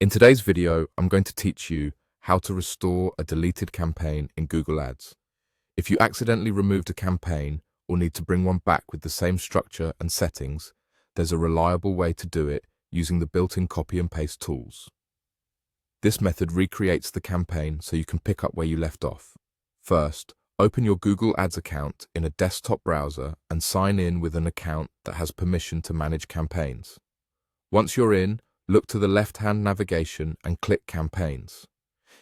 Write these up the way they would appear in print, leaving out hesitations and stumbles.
In today's video, I'm going to teach you how to restore a deleted campaign in Google Ads. If you accidentally removed a campaign or need to bring one back with the same structure and settings, there's a reliable way to do it using the built-in copy and paste tools. This method recreates the campaign so you can pick up where you left off. First, open your Google Ads account in a desktop browser and sign in with an account that has permission to manage campaigns. Once you're in, look to the left-hand navigation and click Campaigns.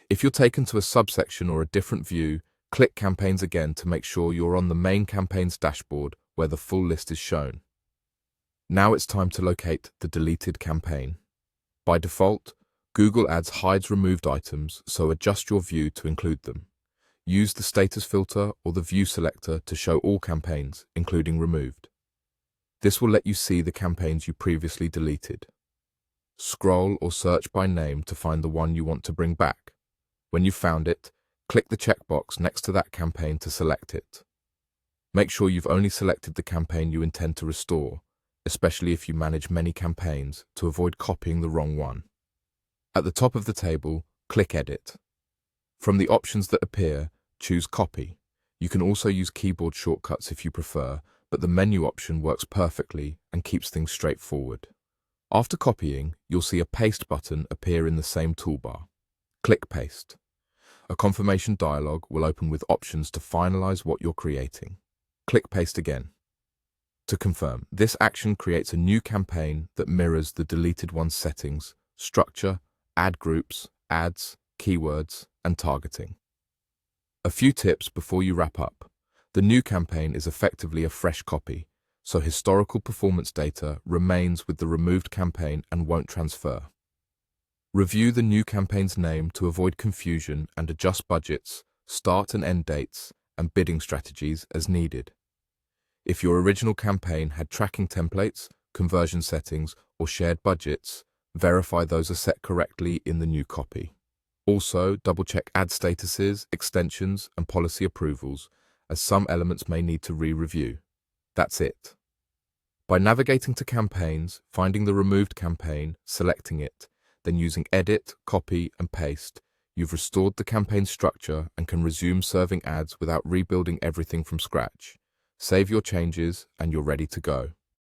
If you're taken to a subsection or a different view, click Campaigns again to make sure you're on the main campaigns dashboard where the full list is shown. Now it's time to locate the deleted campaign. By default, Google Ads hides removed items, so adjust your view to include them. Use the status filter or the view selector to show all campaigns, including removed. This will let you see the campaigns you previously deleted. Scroll or search by name to find the one you want to bring back. When you've found it, click the checkbox next to that campaign to select it. Make sure you've only selected the campaign you intend to restore, especially if you manage many campaigns, to avoid copying the wrong one. At the top of the table, click Edit. From the options that appear, choose Copy. You can also use keyboard shortcuts if you prefer, but the menu option works perfectly and keeps things straightforward. After copying, you'll see a Paste button appear in the same toolbar. Click Paste. A confirmation dialog will open with options to finalize what you're creating. Click Paste again. To confirm, this action creates a new campaign that mirrors the deleted one's settings, structure, ad groups, ads, keywords, and targeting. A few tips before you wrap up. The new campaign is effectively a fresh copy, so historical performance data remains with the removed campaign and won't transfer. Review the new campaign's name to avoid confusion and adjust budgets, start and end dates, and bidding strategies as needed. If your original campaign had tracking templates, conversion settings, or shared budgets, verify those are set correctly in the new copy. Also, double-check ad statuses, extensions, and policy approvals, as some elements may need to re-review. That's it. By navigating to Campaigns, finding the removed campaign, selecting it, then using Edit, Copy, and Paste, you've restored the campaign structure and can resume serving ads without rebuilding everything from scratch. Save your changes and you're ready to go.